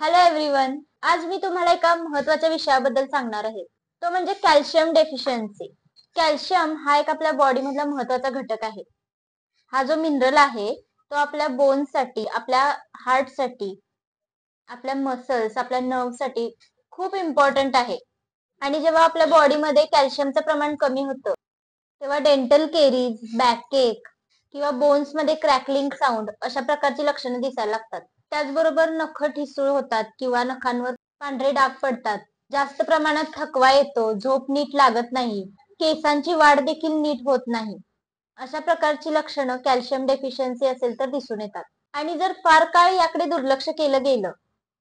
Hello everyone. आज मी तुम्हाला एका महत्त्वाच्या विषयाबद्दल सांगणार आहे. तो म्हणजे कॅल्शियम डेफिशियन्सी. कॅल्शियम हा एक आपल्या बॉडी मधला महत्त्वाचा घटक आहे. हा जो मिनरल आहे तो आपल्या बोन्ससाठी, आपल्या हार्टसाठी, आपल्या मसल्स, आपल्या नर्व्हसाठी खूप इम्पॉर्टंट आहे. आणि जेव्हा आपल्या बॉडीमध्ये कॅल्शियमचं प्रमाण कमी होतं तेव्हा डेंटल केरीज, बॅकएक किंवा बोन्स मध्ये क्रॅकलिंग साऊंड अशा प्रकारची लक्षणे दिसायला लागतात. त्याचबरोबर नख ठिसूळ होतात किंवा नखांवर पांढरे डाग पडतात. जास्त प्रमाणात थकवा येतो, झोप नीट लागत नाही, केसांची वाढ देखील नीट होत नाही. अशा प्रकारची लक्षणं कॅल्शियम डेफिशियन्सी असेल तर दिसून येतात. आणि जर फार काळ याकडे दुर्लक्ष केलं गेलं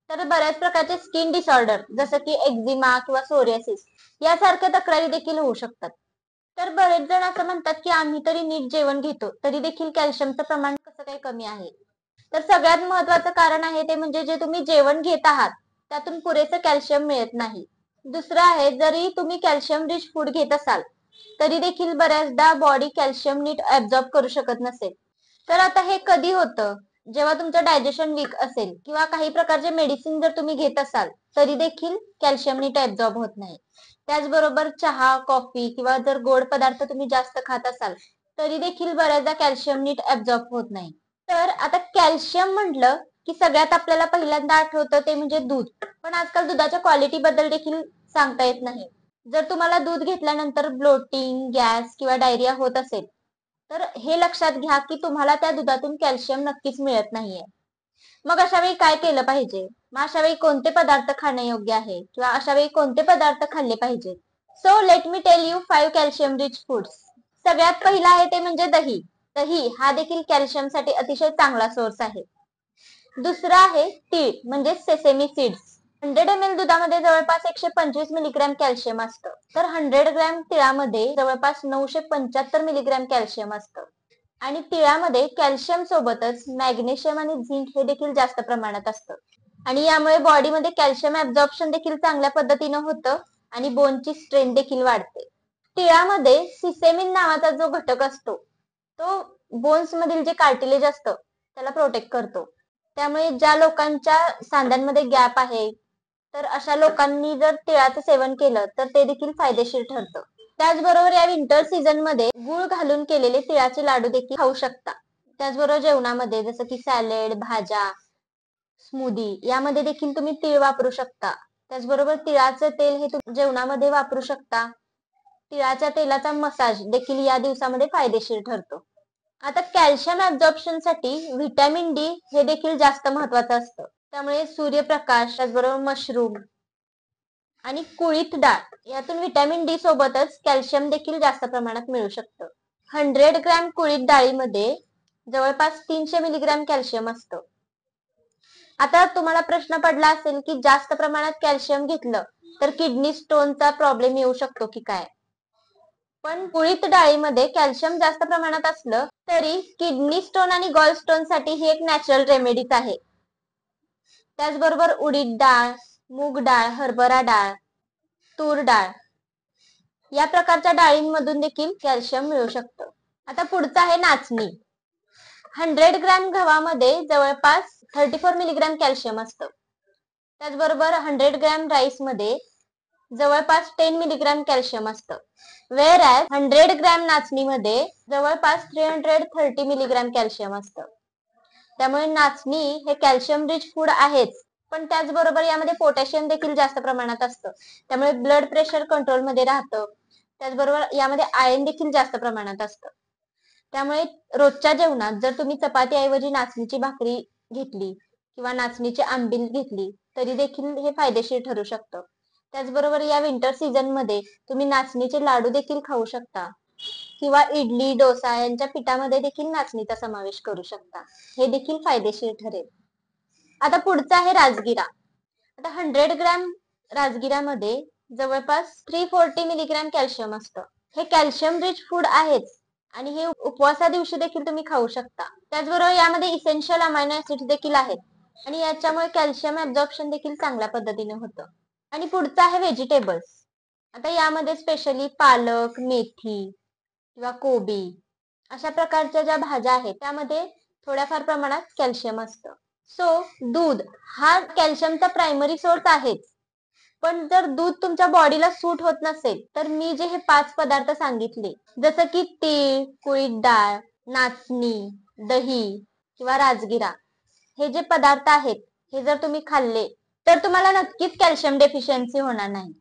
तर बऱ्याच प्रकारचे स्किन डिसऑर्डर जसं की एक्झिमा किंवा सोरियासिस यासारख्या तक्रारी देखील होऊ शकतात. तर बरेच जण असं म्हणतात की आम्ही तरी नीट जेवण घेतो तरी देखील कॅल्शियमचं प्रमाण कसं काही कमी आहे. तर सगळ्यात महत्त्वाचं कारण आहे ते म्हणजे जे तुम्ही जेवण घेत आहात त्यातून पुरेसं कॅल्शियम मिळत नाही. दुसरं आहे, जरी तुम्ही कॅल्शियम रिच फूड घेत असाल तरी देखील बऱ्याचदा बॉडी कॅल्शियम नीट ऍब्झॉर्ब करू शकत नसेल. तर आता हे कधी होतं? जेव्हा तुमचं डायजेशन वीक असेल किंवा काही प्रकारचे मेडिसिन जर तुम्ही घेत असाल तरी देखील कॅल्शियम नीट ऍब्झॉर्ब होत नाही. त्याचबरोबर चहा, कॉफी किंवा जर गोड पदार्थ तुम्ही जास्त खात असाल तरी देखील बऱ्याचदा कॅल्शियम नीट ऍब्झॉर्ब होत नाही. तर आता कॅल्शियम म्हटलं की सगळ्यात आपल्याला पहिल्यांदा आठवतं ते म्हणजे दूध. पण आजकाल दुधाच्या क्वालिटी बद्दल देखील सांगता येत नाही. जर तुम्हाला दूध घेतल्यानंतर ब्लोटिंग, गॅस किंवा डायरिया होत असेल तर हे लक्षात घ्या की तुम्हाला त्या दुधातून कॅल्शियम नक्कीच मिळत नाहीये. मग अशा वेळी काय केलं पाहिजे? मग अशा वेळी कोणते पदार्थ खाणे योग्य आहे किंवा अशा वेळी कोणते पदार्थ खाल्ले पाहिजे? So let me tell you 5 calcium rich foods. सगळ्यात पहिला आहे ते म्हणजे दही. दही हा देखील कॅल्शियमसाठी अतिशय चांगला सोर्स आहे. दुसरा आहे तीळ म्हणजे सेसेमी सीड्स. 100 ml दुधामध्ये जवळपास 125 मिलीग्रॅम कॅल्शियम असतं. तर 100 ग्रॅम तिळामध्ये जवळपास 975 मिलीग्रॅम कॅल्शियम असतं. आणि तिळामध्ये कॅल्शियम सोबतच मॅग्नेशियम आणि झिंक हे देखील जास्त प्रमाणात असतं. आणि यामुळे बॉडीमध्ये कॅल्शियम ऍब्झॉर्प्शन देखील चांगल्या पद्धतीनं होतं आणि बोनची स्ट्रेंथ देखील वाढते. तिळामध्ये सिसेमिन नावाचा जो घटक असतो तो बोन्स मधील जे कार्टिलेज असतं त्याला प्रोटेक्ट करतो. त्यामुळे ज्या लोकांच्या सांध्यांमध्ये गॅप आहे तर अशा लोकांनी जर तिळाचं सेवन केलं तर ते देखील फायदेशीर ठरतं. त्याचबरोबर या विंटर सीझन मध्ये गूळ घालून केलेले तिळाचे लाडू देखील खाऊ शकता. त्याचबरोबर जेवणामध्ये जसं की सॅलेड, भाज्या, स्मूदी यामध्ये देखील तुम्ही तीळ वापरू शकता. त्याचबरोबर तिळाचं तेल हे तुम्ही जेवणामध्ये वापरू शकता. तिळाच्या तेलाचा मसाज देखील या दिवसामध्ये फायदेशीर ठरतो. आता कॅल्शियम ऍब्झॉर्प्शन साठी व्हिटॅमिन डी हे देखील जास्त महत्वाचं असतं. त्यामुळे सूर्यप्रकाश, त्याचबरोबर मशरूम आणि कुळीथ डाळ यातून व्हिटॅमिन डी सोबतच कॅल्शियम देखील जास्त प्रमाणात मिळू शकतं. 100 ग्रॅम कुळीथ डाळीमध्ये जवळपास 300 मिलीग्रॅम कॅल्शियम असतं. आता तुम्हाला प्रश्न पडला असेल की जास्त प्रमाणात कॅल्शियम घेतलं तर किडनी स्टोनचा प्रॉब्लेम येऊ शकतो की काय? पण कुळीथ डाळीमध्ये कॅल्शियम जास्त प्रमाणात असलं तरी किडनी स्टोन आणि गॉल स्टोन साठी ही एक नॅचरल रेमेडीच आहे. त्याचबरोबर उडीद डाळ, मूग डाळ, हरभरा डाळ, तूर डाळ या प्रकारच्या डाळींमधून देखील कॅल्शियम मिळू शकतं. आता पुढचं आहे नाचणी. 100 ग्रॅम गव्हामध्ये जवळपास 34 मिलीग्रॅम कॅल्शियम असतं. त्याचबरोबर 100 ग्रॅम राईस मध्ये जवळपास 10 मिलीग्रॅम कॅल्शियम असतं. वेअर ॲज 100 ग्रॅम नाचणीमध्ये जवळपास 330 मिलीग्रॅम कॅल्शियम असतं. त्यामुळे नाचणी हे कॅल्शियम रिच फूड आहेच, पण त्याचबरोबर यामध्ये पोटॅशियम देखील जास्त प्रमाणात असतं. त्यामुळे ब्लड प्रेशर कंट्रोलमध्ये राहतं. त्याचबरोबर यामध्ये आयर्न देखील जास्त प्रमाणात असतं. त्यामुळे रोजच्या जेवणात जर तुम्ही चपातीऐवजी नाचणीची भाकरी घेतली किंवा नाचणीची आंबील घेतली तरी देखील हे फायदेशीर ठरू शकतं. त्याचबरोबर या विंटर सीझन मध्ये तुम्ही नाचणीचे लाडू देखील खाऊ शकता किंवा इडली, डोसा यांच्या पिठामध्ये देखील नाचणीचा समावेश करू शकता. हे देखील फायदेशीर ठरेल. आता पुढचा आहे राजगिरा. आता 100 ग्रॅम राजगिरामध्ये जवळपास 340 मिलीग्रॅम कॅल्शियम असतं. हे कॅल्शियम रिच फूड आहेच आणि हे उपवासा दिवशी देखील तुम्ही खाऊ शकता. त्याचबरोबर यामध्ये इसेन्शियल अमायनो ऍसिड्स देखील आहेत आणि याच्यामुळे कॅल्शियम ऍब्झॉर्प्शन देखील चांगल्या पद्धतीने होतं. आणि पुढचं आहे व्हेजिटेबल्स. आता यामध्ये स्पेशली पालक, मेथी किंवा कोबी अशा प्रकारच्या ज्या भाज्या आहेत त्यामध्ये थोड्याफार प्रमाणात कॅल्शियम असतं. सो दूध हा कॅल्शियमचा प्रायमरी सोर्स आहेच, पण जर दूध तुमच्या बॉडीला सूट होत नसेल तर मी जे हे 5 पदार्थ सांगितले, जसं की तीळ, कुळीद डाळ, नाचणी, दही किंवा राजगिरा, हे जे पदार्थ आहेत हे जर तुम्ही खाल्ले तर तुम्हाला नक्कीच कॅल्शियम डेफिशियन्सी होणार नाही.